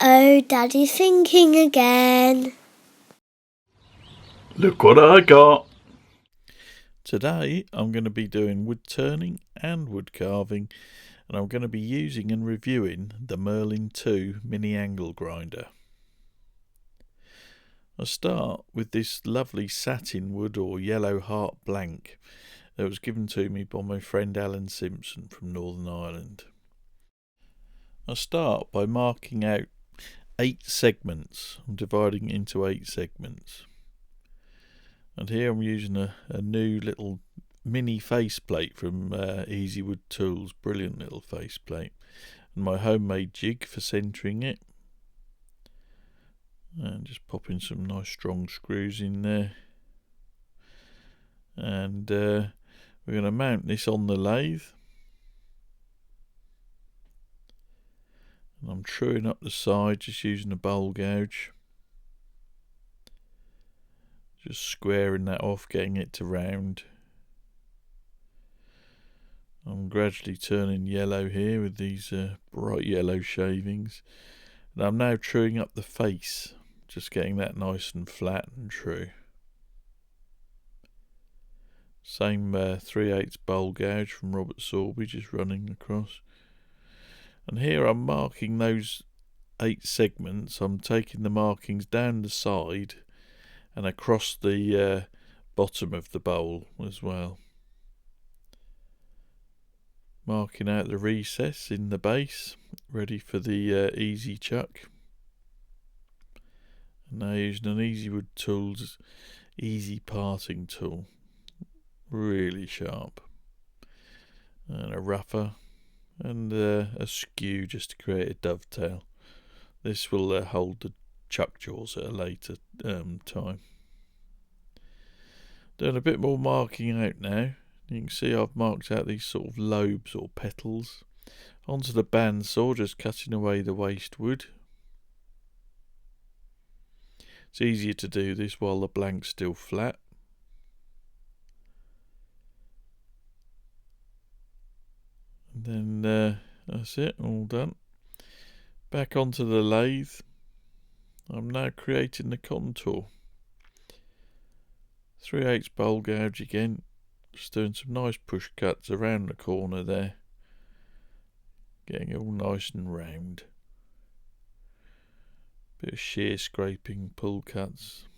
Uh-oh, Daddy's thinking again. Look what I got. Today I'm going to be doing wood turning and wood carving, and I'm going to be using and reviewing the Merlin 2 mini angle grinder. I'll start with this lovely Satinwood or yellow heart blank that was given to me by my friend Alan Simpson from Northern Ireland. I'll start by marking out 8 segments. I'm dividing it into 8 segments. And here I'm using a new little mini faceplate from Easy Wood Tools. Brilliant little faceplate. And my homemade jig for centering it. And just popping some nice strong screws in there. And we're going to mount this on the lathe. And I'm truing up the side just using a bowl gouge. Just squaring that off, getting it to round. I'm gradually turning yellow here with these bright yellow shavings. And I'm now truing up the face, just getting that nice and flat and true. Same 3/8 bowl gouge from Robert Sorby, just running across. And here I'm marking those 8 segments. I'm taking the markings down the side and across the bottom of the bowl as well. Marking out the recess in the base, ready for the easy chuck. And now using an Easy Wood Tools easy parting tool, really sharp, and a rougher, and a skew just to create a dovetail. This will hold the chuck jaws at a later time. Doing a bit more marking out now. You can see I've marked out these sort of lobes or petals. Onto the bandsaw, just cutting away the waste wood. It's easier to do this while the blank's still flat. And then that's it, all done. Back onto the lathe. I'm now creating the contour. 3/8 bowl gouge again, just doing some nice push cuts around the corner there, getting it all nice and round. Bit of shear scraping, pull cuts.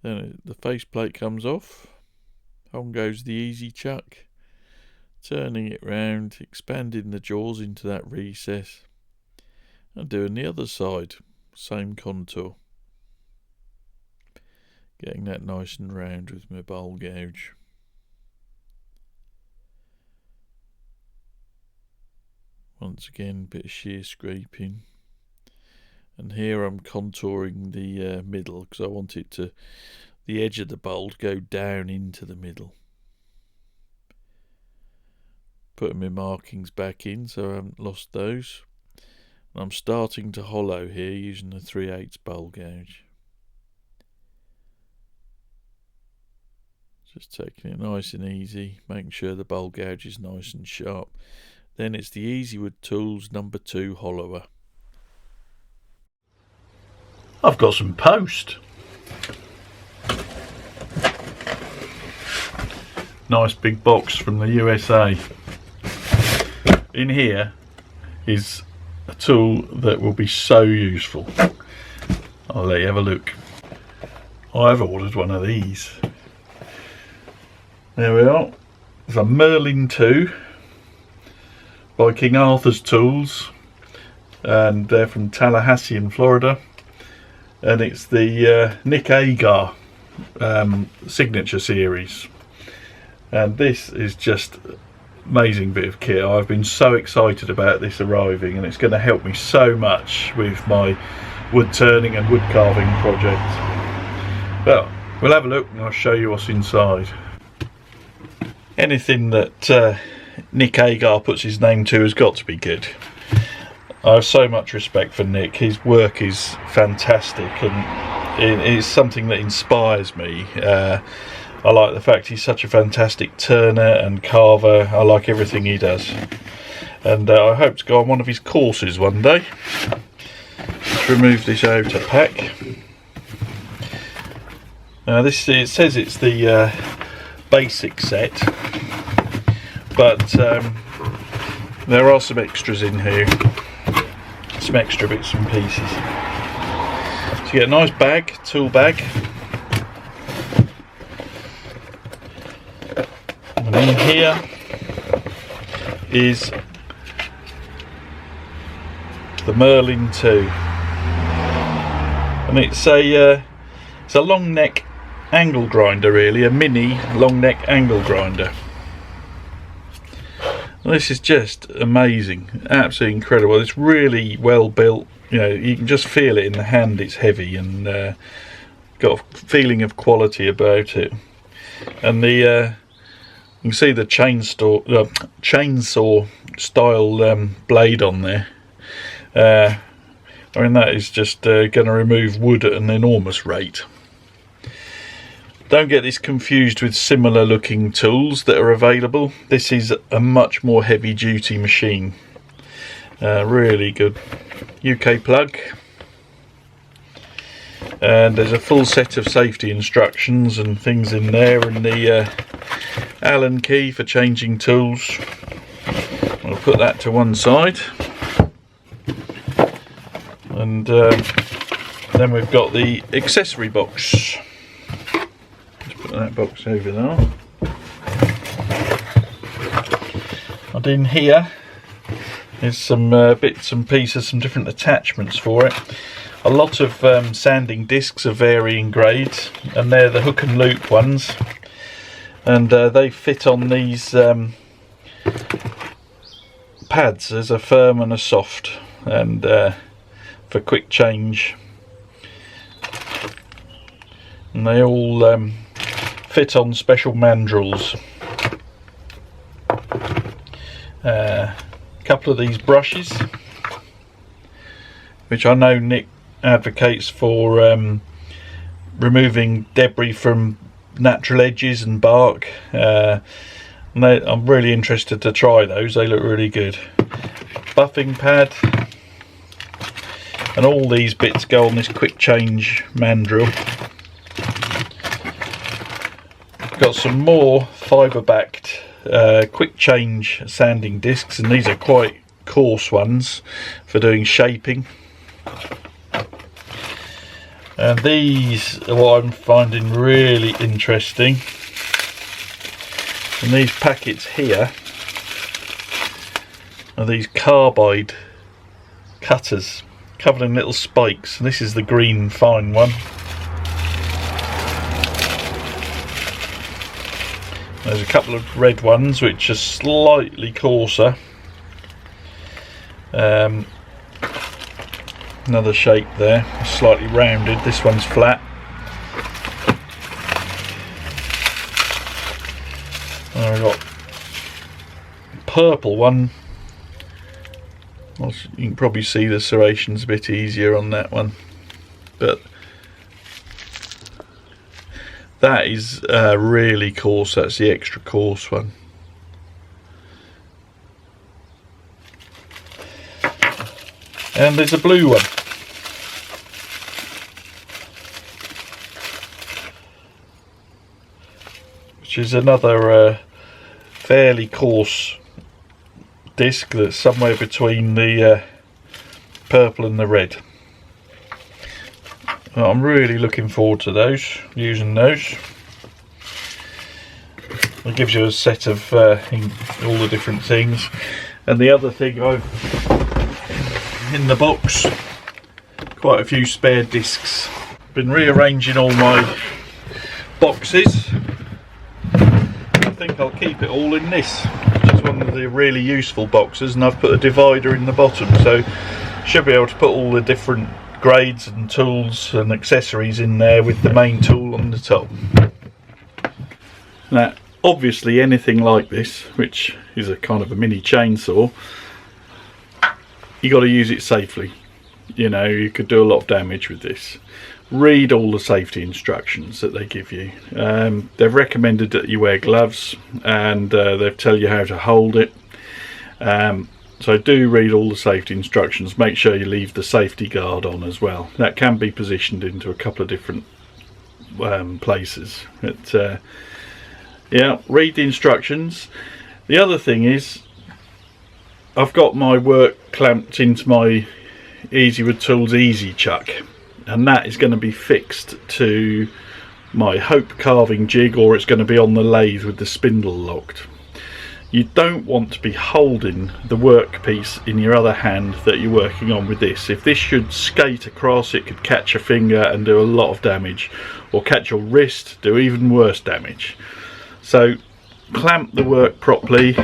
Then the faceplate comes off. On goes the easy chuck, turning it round, expanding the jaws into that recess, and doing the other side, same contour. Getting that nice and round with my bowl gouge. Once again, bit of shear scraping. And here I'm contouring the middle, because I want it to, the edge of the bowl to go down into the middle. Putting my markings back in so I haven't lost those. And I'm starting to hollow here using the 3/8 bowl gouge. Just taking it nice and easy, making sure the bowl gouge is nice and sharp. Then it's the Easy Wood Tools number 2 hollower. I've got some post. Nice big box from the USA. In here is a tool that will be so useful. I'll let you have a look. I've ordered one of these. There we are. It's a Merlin 2 by King Arthur's Tools, and they're from Tallahassee in Florida, and it's the Nick Agar signature series, and this is just amazing bit of kit. I've been so excited about this arriving, and it's going to help me so much with my wood turning and wood carving project. Well, we'll have a look and I'll show you what's inside. Anything that Nick Agar puts his name to has got to be good. I have so much respect for Nick. His work is fantastic, and it's something that inspires me. I like the fact he's such a fantastic turner and carver. I like everything he does, and I hope to go on one of his courses one day. Let's remove this outer pack. This, it says it's the basic set, but there are some extras in here, some extra bits and pieces. So you get a nice bag, tool bag, and in here is the Merlin 2, and it's a long neck angle grinder, really, a mini long neck angle grinder. This is just amazing, absolutely incredible. It's really well built, you know, you can just feel it in the hand. It's heavy and got a feeling of quality about it. And the you can see the chainsaw style blade on there. I mean, that is just going to remove wood at an enormous rate. Don't get this confused with similar looking tools that are available. This is a much more heavy duty machine. Really good. UK plug. And there's a full set of safety instructions and things in there, and the Allen key for changing tools. I'll put that to one side. And then we've got the accessory box. That box over there. And in here is some bits and pieces, some different attachments for it. A lot of sanding discs of varying grades, and they're the hook and loop ones, and they fit on these pads. There's a firm and a soft, and for quick change, and they all fit on special mandrels. A couple of these brushes, which I know Nick advocates for removing debris from natural edges and bark. I'm really interested to try those. They look really good. Buffing pad, and all these bits go on this quick change mandrel. Got some more fibre backed quick change sanding discs, and these are quite coarse ones for doing shaping. And these are what I'm finding really interesting. And these packets here are these carbide cutters covered in little spikes. This is the green fine one. There's a couple of red ones which are slightly coarser. Another shape there, slightly rounded. This one's flat. And I've got purple one. You can probably see the serrations a bit easier on that one, but that is really coarse. That's the extra coarse one. And there's a blue one. Which is another fairly coarse disc that's somewhere between the purple and the red. Well, I'm really looking forward to those, using those. It gives you a set of all the different things. And the other thing I've in the box, quite a few spare discs. Been rearranging all my boxes. I think I'll keep it all in this, which is one of the really useful boxes, and I've put a divider in the bottom, so should be able to put all the different grades and tools and accessories in there with the main tool on the top. Now obviously anything like this, which is a kind of a mini chainsaw, you got to use it safely. You know, you could do a lot of damage with this. read all the safety instructions that they give you. They've recommended that you wear gloves, and they tell you how to hold it. So do read all the safety instructions. Make sure you leave the safety guard on as well. That can be positioned into a couple of different places. But yeah, read the instructions. The other thing is, I've got my work clamped into my Easywood Tools Easy Chuck, and that is going to be fixed to my Hope carving jig, or it's going to be on the lathe with the spindle locked. You don't want to be holding the workpiece in your other hand that you're working on with this. If this should skate across, it could catch your finger and do a lot of damage, or catch your wrist, do even worse damage. So clamp the work properly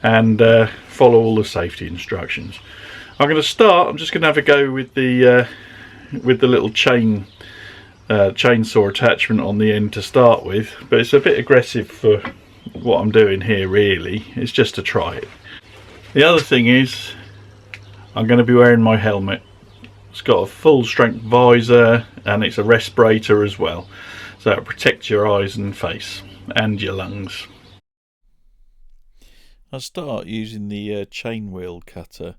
and follow all the safety instructions. I'm going to start. I'm just going to have a go with the little chainsaw attachment on the end to start with, but it's a bit aggressive for what I'm doing here really. It's just to try it. The other thing is, I'm going to be wearing my helmet. It's got a full strength visor and it's a respirator as well, so it protects your eyes and face and your lungs. I start using the chain wheel cutter,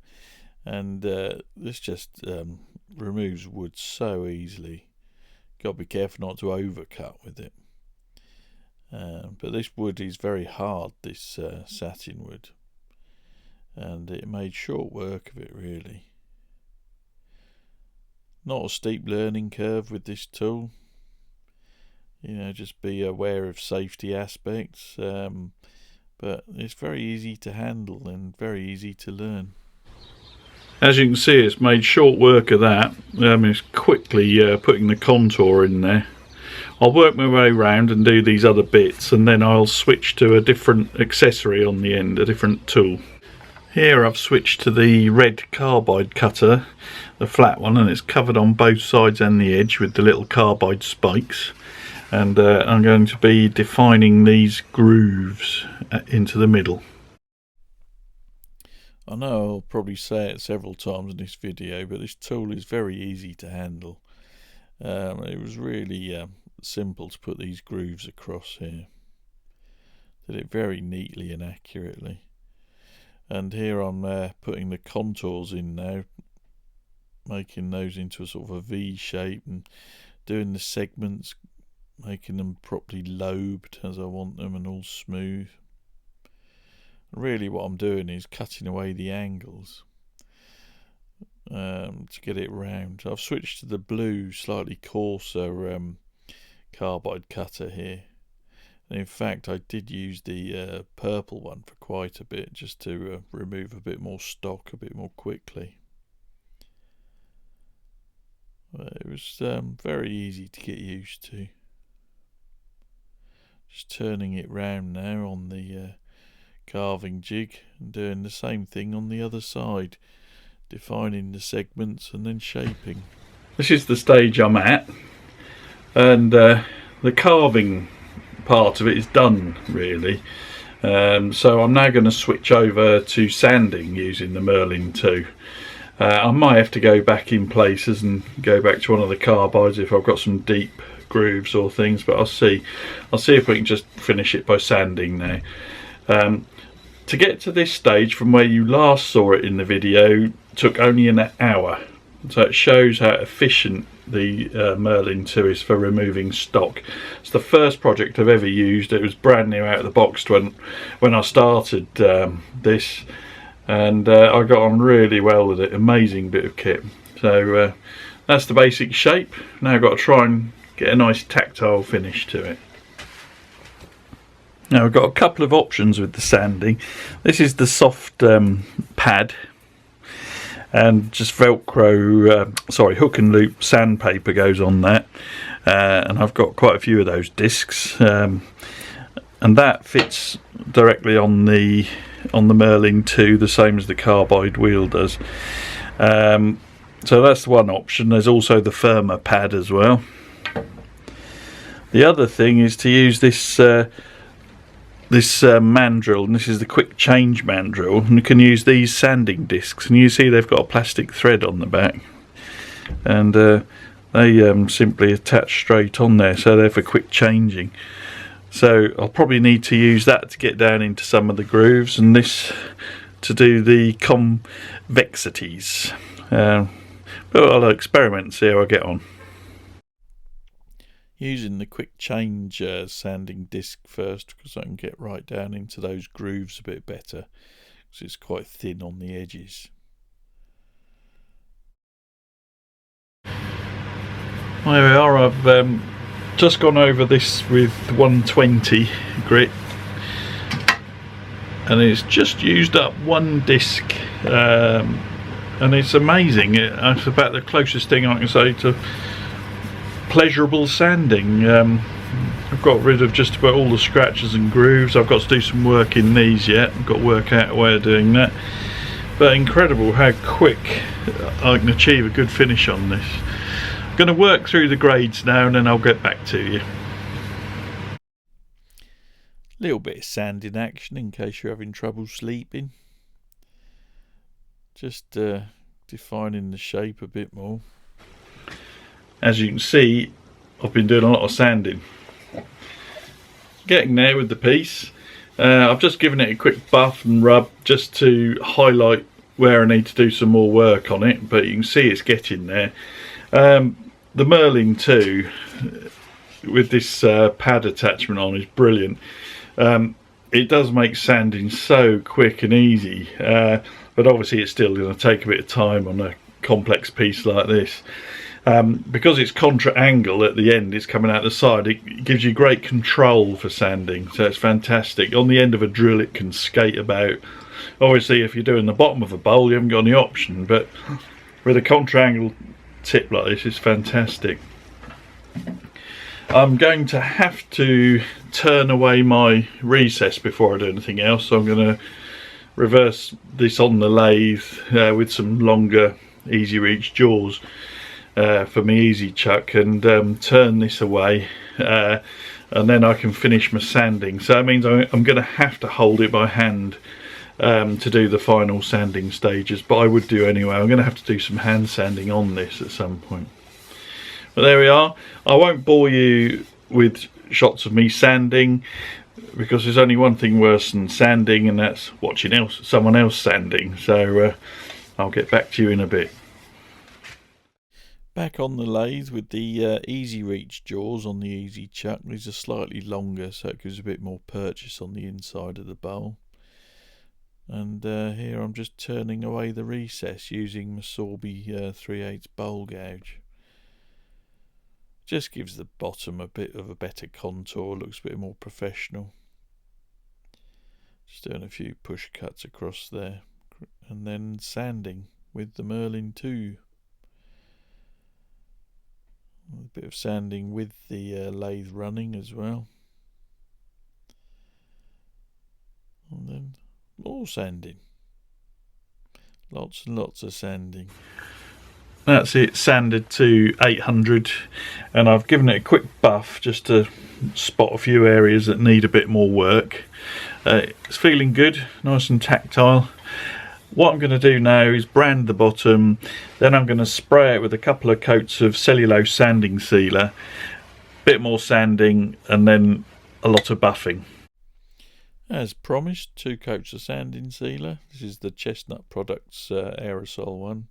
and this just removes wood so easily. Got to be careful not to overcut with it. But this wood is very hard, this satin wood, and it made short work of it really. Not a steep learning curve with this tool. You know, just be aware of safety aspects, but it's very easy to handle and very easy to learn. As you can see, it's made short work of that. It's quickly putting the contour in there. I'll work my way around and do these other bits, and then I'll switch to a different accessory on the end, a different tool. Here I've switched to the red carbide cutter, the flat one, and it's covered on both sides and the edge with the little carbide spikes. And I'm going to be defining these grooves into the middle. I know I'll probably say it several times in this video, but this tool is very easy to handle. It was really simple to put these grooves across here. Did it very neatly and accurately. And here I'm putting the contours in now, making those into a sort of a V shape, and doing the segments, making them properly lobed as I want them and all smooth. Really what I'm doing is cutting away the angles to get it round. I've switched to the blue, slightly coarser carbide cutter here. And in fact, I did use the purple one for quite a bit, just to remove a bit more stock a bit more quickly. But it was very easy to get used to. Just turning it round now on the carving jig and doing the same thing on the other side, defining the segments and then shaping. This is the stage I'm at, and the carving part of it is done really. So I'm now going to switch over to sanding using the Merlin 2. I might have to go back in places and go back to one of the carbides if I've got some deep grooves or things, but I'll see if we can just finish it by sanding now. To get to this stage from where you last saw it in the video took only an hour, so it shows how efficient the Merlin 2 is for removing stock. It's the first project I've ever used. It was brand new out of the box when I started this, and I got on really well with it. Amazing bit of kit. So that's the basic shape. Now I've got to try and get a nice tactile finish to it. Now I've got a couple of options with the sanding. This is the soft pad, and just Velcro, hook and loop sandpaper goes on that, and I've got quite a few of those discs, and that fits directly on the Merlin 2, the same as the carbide wheel does. So that's one option. There's also the firmer pad as well. The other thing is to use this mandrel, and this is the quick change mandrel, and you can use these sanding discs, and you see they've got a plastic thread on the back, and They simply attach straight on there, so they're for quick changing. So I'll probably need to use that to get down into some of the grooves, and this to do the convexities. But I'll experiment and see how I get on. Using the quick change sanding disc first, because I can get right down into those grooves a bit better, because it's quite thin on the edges. There we are. I've just gone over this with 120 grit, and it's just used up one disc, and it's amazing. It's about the closest thing I can say to pleasurable sanding. I've got rid of just about all the scratches and grooves. I've got to do some work in these yet. I've got to work out a way of doing that, but incredible how quick I can achieve a good finish on this. I'm going to work through the grades now, and then I'll get back to you. Little bit of sanding action in case you're having trouble sleeping. Just defining the shape a bit more. As you can see, I've been doing a lot of sanding. Getting there with the piece. I've just given it a quick buff and rub just to highlight where I need to do some more work on it, but you can see it's getting there. The Merlin 2 with this pad attachment on is brilliant. It does make sanding so quick and easy, but obviously it's still going to take a bit of time on a complex piece like this. Because it's contra angle at the end, it's coming out the side, it gives you great control for sanding, so it's fantastic. On the end of a drill it can skate about. Obviously if you're doing the bottom of a bowl you haven't got any option, but with a contra angle tip like this, it's fantastic. I'm going to have to turn away my recess before I do anything else, so I'm going to reverse this on the lathe with some longer easy reach jaws for my easy chuck, and turn this away, and then I can finish my sanding. So that means I'm going to have to hold it by hand to do the final sanding stages, but I would do anyway. I'm going to have to do some hand sanding on this at some point. But there we are. I won't bore you with shots of me sanding, because there's only one thing worse than sanding, and that's watching someone else sanding. So I'll get back to you in a bit. Back on the lathe with the easy reach jaws on the easy chuck. These are slightly longer, so it gives a bit more purchase on the inside of the bowl. And here I'm just turning away the recess using my Sorby 3/8 bowl gouge. Just gives the bottom a bit of a better contour, looks a bit more professional. Just doing a few push cuts across there, and then sanding with the Merlin 2. A bit of sanding with the lathe running as well, and then more sanding. Lots and lots of sanding. That's it, sanded to 800, and I've given it a quick buff just to spot a few areas that need a bit more work. It's feeling good, nice and tactile. What I'm going to do now is brand the bottom, then I'm going to spray it with a couple of coats of cellulose sanding sealer, bit more sanding, and then a lot of buffing. As promised, 2 coats of sanding sealer. This is the Chestnut Products aerosol one.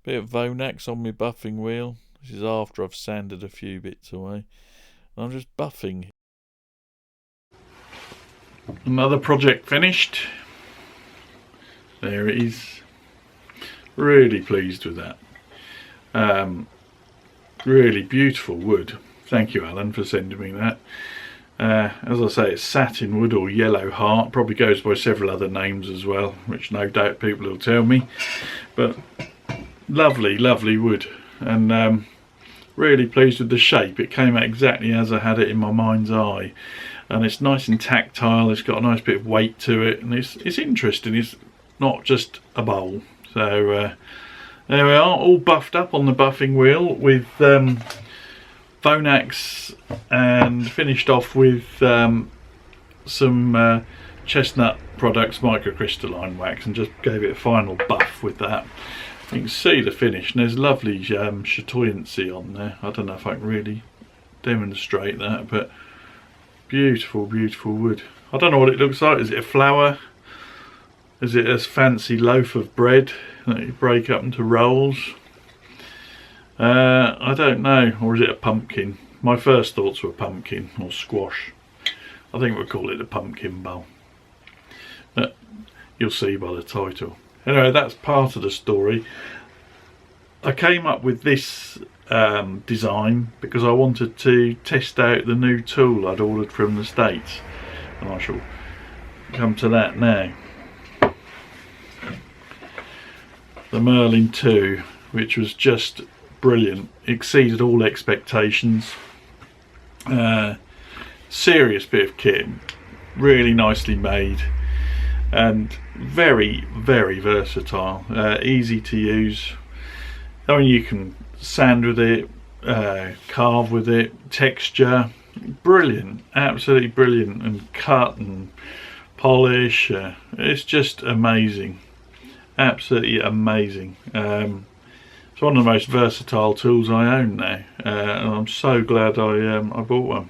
Bit of Vonax on my buffing wheel. This is after I've sanded a few bits away. And I'm just buffing. Another project finished. There it is. Really pleased with that. Really beautiful wood. Thank you, Alan, for sending me that. As I say, it's Satinwood or Yellow Heart. Probably goes by several other names as well, which no doubt people will tell me. But lovely, lovely wood. And really pleased with the shape. It came out exactly as I had it in my mind's eye. And it's nice and tactile. It's got a nice bit of weight to it. And it's interesting. It's not just a bowl. So there we are, all buffed up on the buffing wheel with Vonax, and finished off with some Chestnut Products microcrystalline wax, and just gave it a final buff with that. You can see the finish, and there's lovely chatoyancy on there. I don't know if I can really demonstrate that, but beautiful, beautiful wood. I don't know what it looks like. Is it a flower? Is it a fancy loaf of bread that you break up into rolls? I don't know. Or is it a pumpkin? My first thoughts were pumpkin or squash. I think we'll call it a pumpkin bowl. But you'll see by the title. Anyway, that's part of the story. I came up with this design because I wanted to test out the new tool I'd ordered from the States, and I shall come to that now. The Merlin 2, which was just brilliant, exceeded all expectations. Serious bit of kit, really nicely made, and very, very versatile. Easy to use. I mean, you can sand with it, carve with it, texture, brilliant, absolutely brilliant, and cut and polish. It's just amazing, absolutely amazing. It's one of the most versatile tools I own now, and I'm so glad I bought one.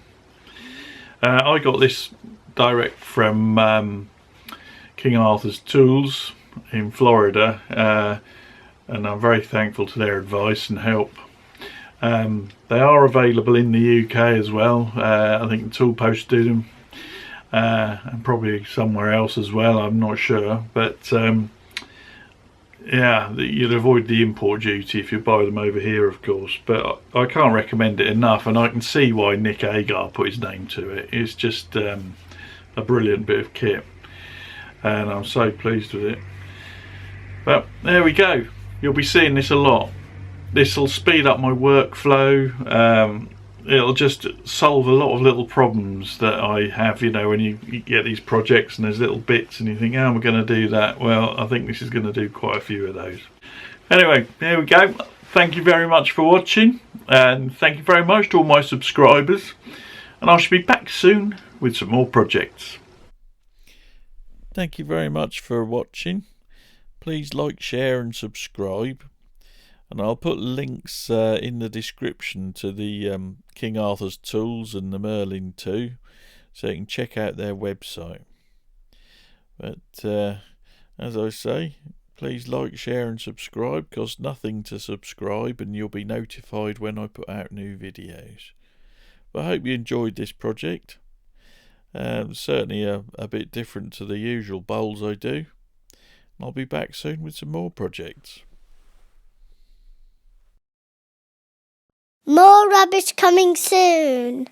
I got this direct from King Arthur's Tools in Florida, and I'm very thankful to their advice and help. They are available in the UK as well. I think Tool Post did them, and probably somewhere else as well, I'm not sure, but yeah, you'd avoid the import duty if you buy them over here, of course, but I can't recommend it enough, and I can see why Nick Agar put his name to it. It's just a brilliant bit of kit, and I'm so pleased with it. But there we go. You'll be seeing this a lot. This will speed up my workflow. It'll just solve a lot of little problems that I have, you know, when you get these projects and there's little bits and you think, how am I going to do that? Well, I think this is going to do quite a few of those. Anyway, there we go. Thank you very much for watching, and thank you very much to all my subscribers, and I shall be back soon with some more projects. Thank you very much for watching. Please like, share and subscribe. And I'll put links in the description to the King Arthur's Tools and the Merlin 2, so you can check out their website. But as I say, please like, share and subscribe. Costs nothing to subscribe, and you'll be notified when I put out new videos. But I hope you enjoyed this project. Certainly a bit different to the usual bowls I do. I'll be back soon with some more projects. More rubbish coming soon.